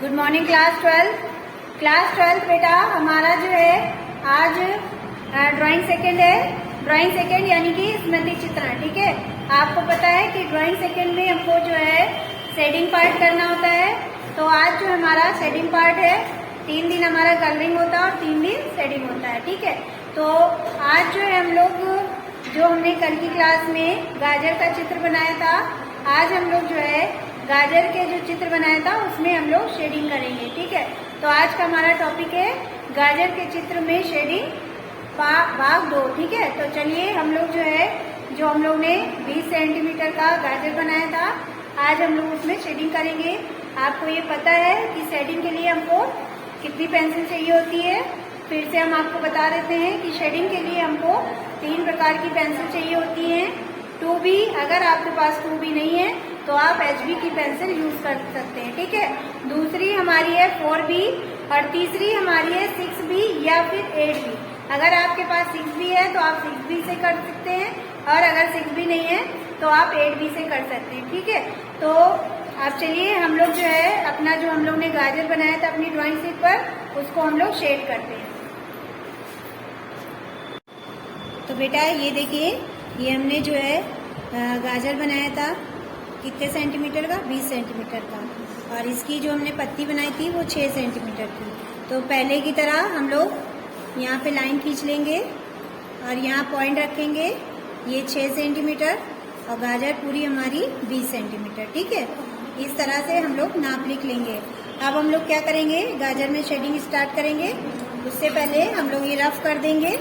Good morning class twelfth बेटा हमारा जो है आज ड्राइंग सेकंड है। ड्राइंग सेकंड यानी कि स्मृति चित्रण। ठीक है, आपको पता है कि ड्राइंग सेकंड में हमको जो है शेडिंग पार्ट करना होता है। तो आज जो हमारा शेडिंग पार्ट है, 3 दिन हमारा कलरिंग होता है और 3 दिन शेडिंग होता है। ठीक है, तो आज जो है हम लोग जो हमने कल की क्लास में गाजर का चित्र बनाया था, आज हम लोग जो है गाजर के जो चित्र बनाया था उसमें हम लोग शेडिंग करेंगे। ठीक है, तो आज का हमारा टॉपिक है गाजर के चित्र में शेडिंग भाग 2। ठीक है, तो चलिए हम लोग जो हम लोग ने 20 सेंटीमीटर का गाजर बनाया था, आज हम लोग उसमें शेडिंग करेंगे। आपको ये पता है कि शेडिंग के लिए हमको कितनी पेंसिल चाहिए होती है। फिर से हम आपको बता देते हैं कि शेडिंग के लिए हमको 3 प्रकार की पेंसिल चाहिए होती है। 2B, अगर आपके पास 2B नहीं है तो आप HB की पेंसिल यूज कर सकते हैं। ठीक है, दूसरी हमारी है 4B और तीसरी हमारी है 6B या फिर 8B। अगर आपके पास 6B है तो आप 6B से कर सकते हैं और अगर 6B नहीं है तो आप 8B से कर सकते हैं। ठीक है, तो अब चलिए हम लोग जो है अपना जो हम लोग ने गाजर बनाया था अपनी ड्राइंग शीट पर, उसको हम लोग शेड करते हैं। तो बेटा ये देखिए, ये हमने जो है गाजर बनाया था कितने सेंटीमीटर का, 20 सेंटीमीटर का, और इसकी जो हमने पत्ती बनाई थी वो 6 सेंटीमीटर की। तो पहले की तरह हम लोग यहाँ पे लाइन खींच लेंगे और यहाँ पॉइंट रखेंगे। ये 6 सेंटीमीटर और गाजर पूरी हमारी 20 सेंटीमीटर। ठीक है, इस तरह से हम लोग नाप लिख लेंगे। अब हम लोग क्या करेंगे, गाजर में शेडिंग स्टार्ट करेंगे। उससे पहले हम लोग ये रफ कर देंगे।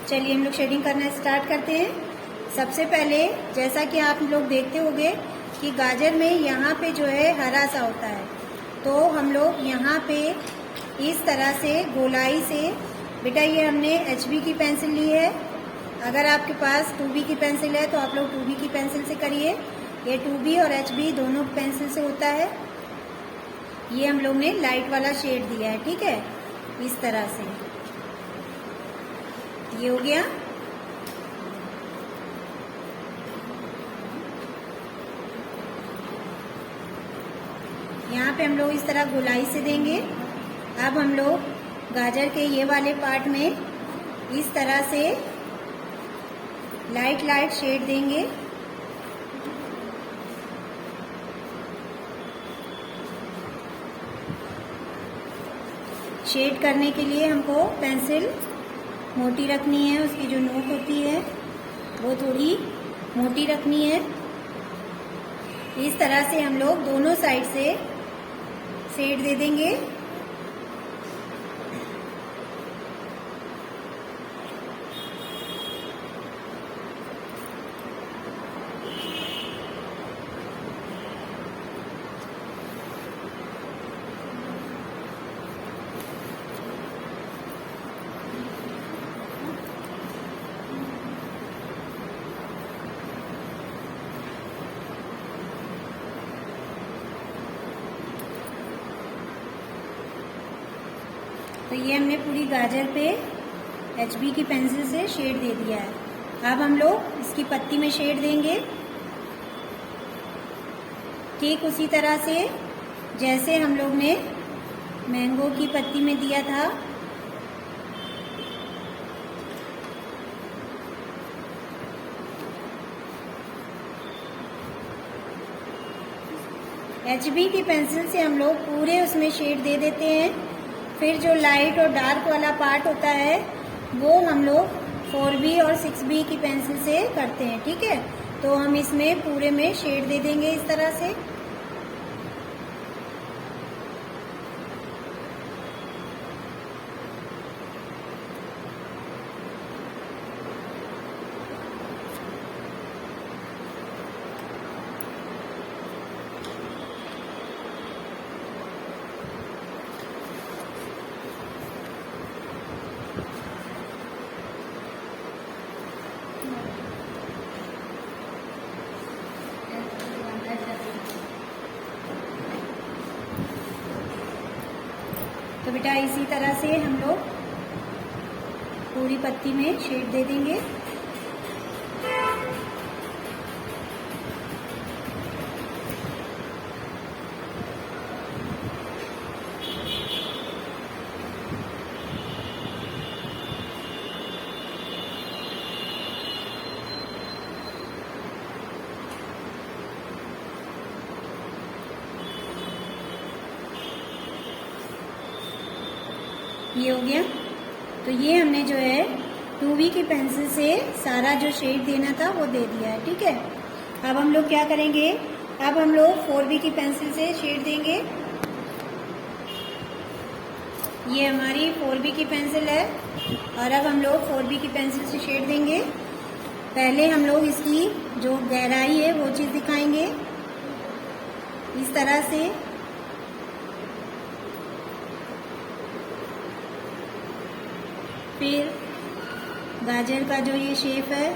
चलिए हम लोग शेडिंग करना स्टार्ट करते हैं। सबसे पहले जैसा कि आप लोग देखते होंगे कि गाजर में यहाँ पे जो है हरा सा होता है, तो हम लोग यहाँ पे इस तरह से गोलाई से, बेटा ये हमने HB की पेंसिल ली है। अगर आपके पास 2B की पेंसिल है तो आप लोग 2B की पेंसिल से करिए। ये 2B और HB दोनों पेंसिल से होता है। ये हम लोग ने लाइट वाला शेड दिया है। ठीक है, इस तरह से ये हो गया। यहाँ पे हम लोग इस तरह गोलाई से देंगे। अब हम लोग गाजर के ये वाले पार्ट में इस तरह से लाइट शेड देंगे। शेड करने के लिए हमको पेंसिल मोटी रखनी है, उसकी जो नोक होती है वो थोड़ी मोटी रखनी है। इस तरह से हम लोग दोनों साइड से शेड दे देंगे। तो ये हमने पूरी गाजर पे HB की पेंसिल से शेड दे दिया है। अब हम लोग इसकी पत्ती में शेड देंगे, ठीक उसी तरह से जैसे हम लोग ने मैंगो की पत्ती में दिया था। HB की पेंसिल से हम लोग पूरे उसमें शेड दे देते हैं। फिर जो लाइट और डार्क वाला पार्ट होता है वो हम लोग 4B और 6B की पेंसिल से करते हैं। ठीक है, तो हम इसमें पूरे में शेड दे देंगे इस तरह से। तो बेटा इसी तरह से हम लोग पूरी पत्ती में शेड दे देंगे। ये हो गया। तो ये हमने जो है 2B की पेंसिल से सारा जो शेड देना था वो दे दिया है, ठीक है। अब हम लोग क्या करेंगे, अब हम लोग 4B की पेंसिल से शेड देंगे। ये हमारी 4B की पेंसिल है और अब हम लोग 4B की पेंसिल से शेड देंगे। पहले हम लोग इसकी जो गहराई है वो चीज़ दिखाएंगे इस तरह से। फिर गाजर का जो ये शेप है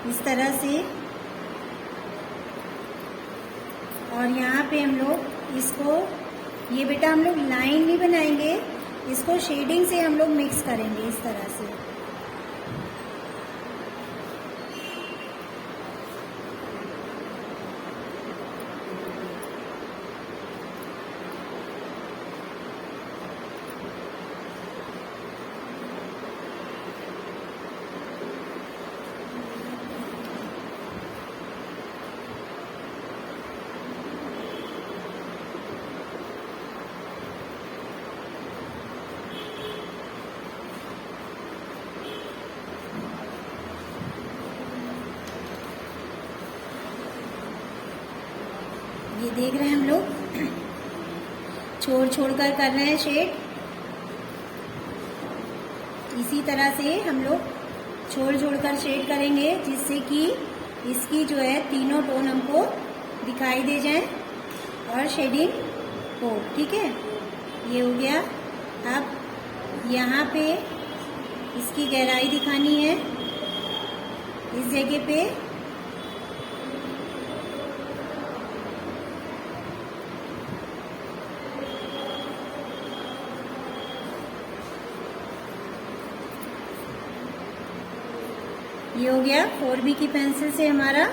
इस तरह से, और यहाँ पे हम लोग इसको, ये बेटा हम लोग लाइन नहीं बनाएंगे, इसको शेडिंग से हम लोग मिक्स करेंगे इस तरह से। ये देख रहे हैं हम लोग छोड़ छोड़ कर रहे हैं शेड। इसी तरह से हम लोग छोड़ छोड़ कर शेड करेंगे जिससे कि इसकी जो है तीनों टोन हमको दिखाई दे जाए और शेडिंग हो, ठीक है। ये हो गया। अब यहाँ पे इसकी गहराई दिखानी है इस जगह पे। ये हो गया 4B की पेंसिल से हमारा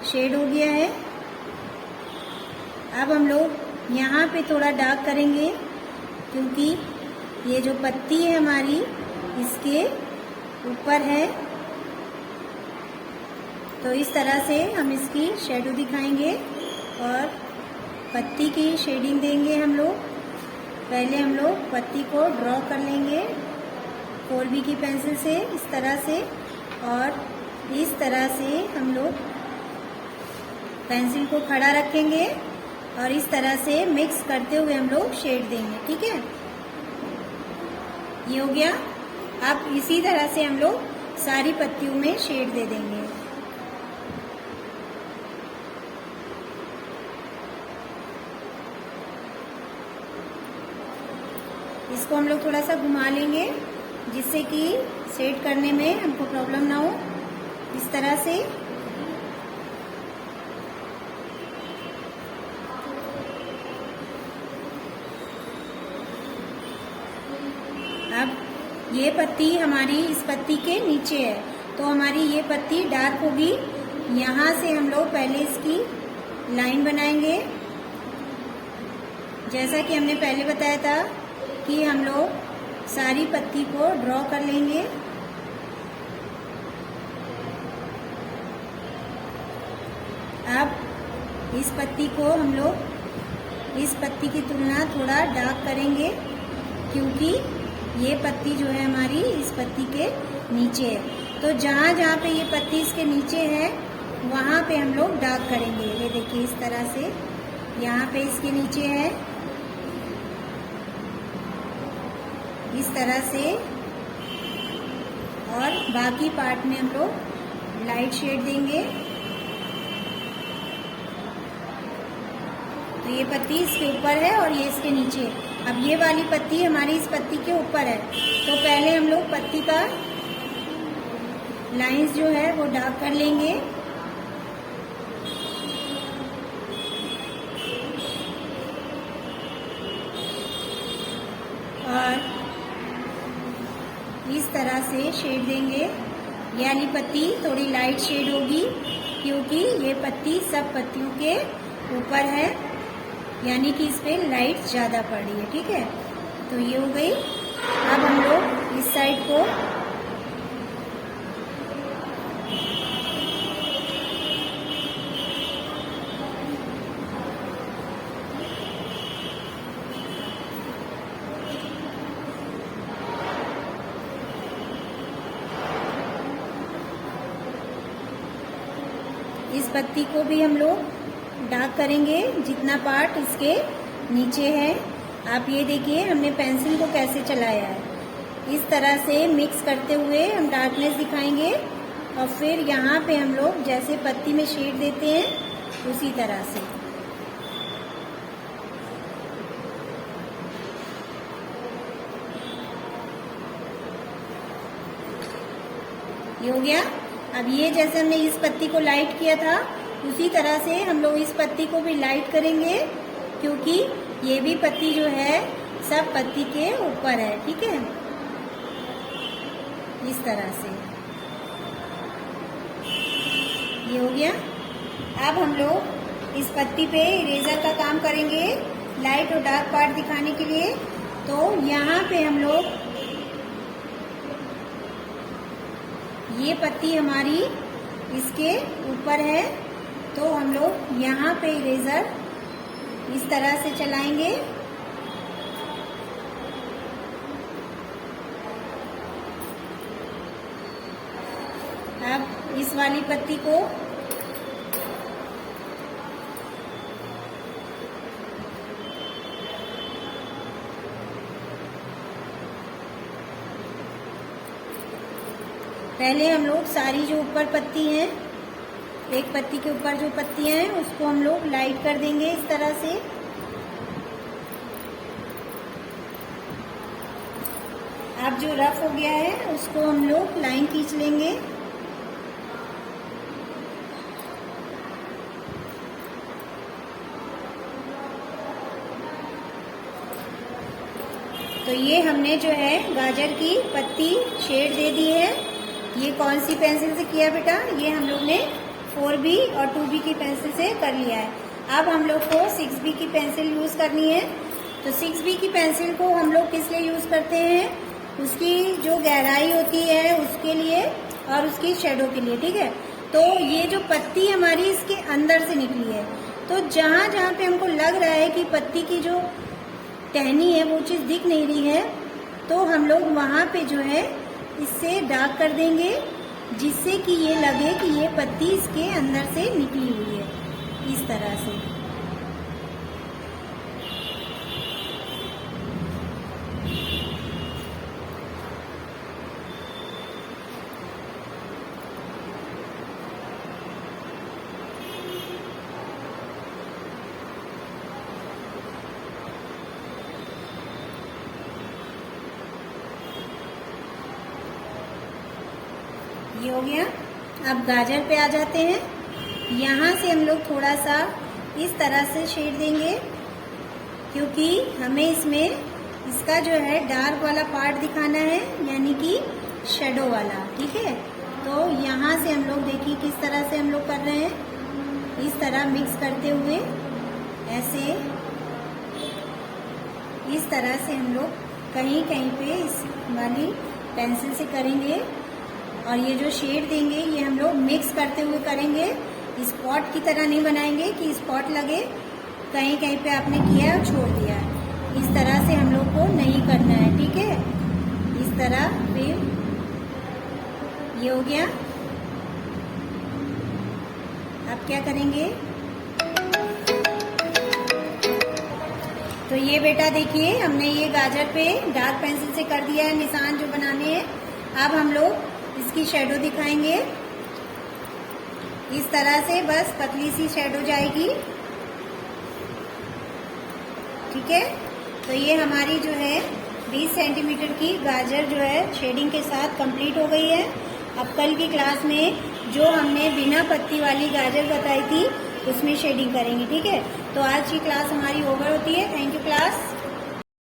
शेड हो गया है। अब हम लोग यहाँ पे थोड़ा डार्क करेंगे क्योंकि ये जो पत्ती है हमारी इसके ऊपर है, तो इस तरह से हम इसकी शेडो दिखाएंगे और पत्ती की शेडिंग देंगे हम लोग। पहले हम लोग पत्ती को ड्रॉ कर लेंगे 4B की पेंसिल से इस तरह से, और इस तरह से हम लोग पेंसिल को खड़ा रखेंगे और इस तरह से मिक्स करते हुए हम लोग शेड देंगे, ठीक है। ये हो गया। अब इसी तरह से हम लोग सारी पत्तियों में शेड दे देंगे। इसको हम लोग थोड़ा सा घुमा लेंगे जिससे कि शेड करने में हमको प्रॉब्लम ना हो। इस तरह से अब ये पत्ती हमारी इस पत्ती के नीचे है, तो हमारी ये पत्ती डार्क होगी। यहाँ से हम लोग पहले इसकी लाइन बनाएंगे जैसा कि हमने पहले बताया था कि हम लोग सारी पत्ती को ड्रॉ कर लेंगे। अब इस पत्ती को हम लोग इस पत्ती की तुलना थोड़ा डार्क करेंगे क्योंकि ये पत्ती जो है हमारी इस पत्ती के नीचे है, तो जहाँ जहाँ पे ये पत्ती इसके नीचे है वहाँ पे हम लोग डार्क करेंगे। ये देखिए इस तरह से यहाँ पे इसके नीचे है, इस तरह से, और बाकी पार्ट में हम लोग लाइट शेड देंगे। तो ये पत्ती इसके ऊपर है और ये इसके नीचे है। अब ये वाली पत्ती हमारी इस पत्ती के ऊपर है, तो पहले हम लोग पत्ती का लाइंस जो है वो डार्क कर लेंगे। और इस तरह से शेड देंगे। ये वाली पत्ती थोड़ी लाइट शेड होगी क्योंकि ये पत्ती सब पत्तियों के ऊपर है, यानी कि इस पे लाइट ज़्यादा पड़ रही है, ठीक है। तो ये हो गई। अब हम लोग इस साइड को इस पत्ती को भी हम लोग डार्क करेंगे जितना पार्ट इसके नीचे है। आप ये देखिए हमने पेंसिल को कैसे चलाया है। इस तरह से मिक्स करते हुए हम डार्कनेस दिखाएंगे और फिर यहाँ पे हम लोग जैसे पत्ती में शेड देते हैं उसी तरह से। ये हो गया। अब ये जैसे हमने इस पत्ती को लाइट किया था उसी तरह से हम लोग इस पत्ती को भी लाइट करेंगे, क्योंकि ये भी पत्ती जो है सब पत्ती के ऊपर है। ठीक है, इस तरह से ये हो गया। अब हम लोग इस पत्ती पे इरेजर का काम करेंगे लाइट और डार्क पार्ट दिखाने के लिए। तो यहाँ पे हम लोग ये पत्ती हमारी इसके ऊपर है, तो हम लोग यहाँ पे इरेजर इस तरह से चलाएंगे। अब इस वाली पत्ती को पहले हम लोग सारी जो ऊपर पत्ती है, एक पत्ती के ऊपर जो पत्तियां हैं उसको हम लोग लाइट कर देंगे इस तरह से। अब जो रफ हो गया है उसको हम लोग लाइन खींच लेंगे। तो ये हमने जो है गाजर की पत्ती शेड दे दी है। ये कौन सी पेंसिल से किया बेटा? ये हम लोग ने 4B और 2B की पेंसिल से कर लिया है। अब हम लोग को 6B की पेंसिल यूज करनी है। तो 6B की पेंसिल को हम लोग किस लिए यूज करते हैं? उसकी जो गहराई होती है उसके लिए और उसकी शेडो के लिए। ठीक है, तो ये जो पत्ती हमारी इसके अंदर से निकली है, तो जहाँ जहाँ पे हमको लग रहा है कि पत्ती की जो टहनी है वो चीज दिख नहीं रही है, तो हम लोग वहाँ पे जो है इससे डार्क कर देंगे, जिससे कि ये लगे कि ये पत्ती इसके अंदर से निकली हुई है, इस तरह से। ये हो गया। अब गाजर पे आ जाते हैं। यहाँ से हम लोग थोड़ा सा इस तरह से शेड देंगे, क्योंकि हमें इसमें इसका जो है डार्क वाला पार्ट दिखाना है, यानी कि शेडो वाला। ठीक है, तो यहाँ से हम लोग देखिए किस तरह से हम लोग कर रहे हैं, इस तरह मिक्स करते हुए ऐसे इस तरह से हम लोग कहीं कहीं पे इस वाली पेंसिल से करेंगे, और ये जो शेड देंगे ये हम लोग मिक्स करते हुए करेंगे। स्पॉट की तरह नहीं बनाएंगे कि स्पॉट लगे, कहीं कहीं पे आपने किया और छोड़ दिया, इस तरह से हम लोग को नहीं करना है। ठीक है, इस तरह फिर ये हो गया। अब क्या करेंगे? तो ये बेटा देखिए हमने ये गाजर पे डार्क पेंसिल से कर दिया है निशान जो बनाने हैं। अब हम लोग इसकी शेडो दिखाएंगे इस तरह से, बस पतली सी शेडो जाएगी। ठीक है, तो ये हमारी जो है 20 सेंटीमीटर की गाजर जो है शेडिंग के साथ कंप्लीट हो गई है। अब कल की क्लास में जो हमने बिना पत्ती वाली गाजर बताई थी उसमें शेडिंग करेंगे। ठीक है, तो आज की क्लास हमारी ओवर होती है। Thank you class.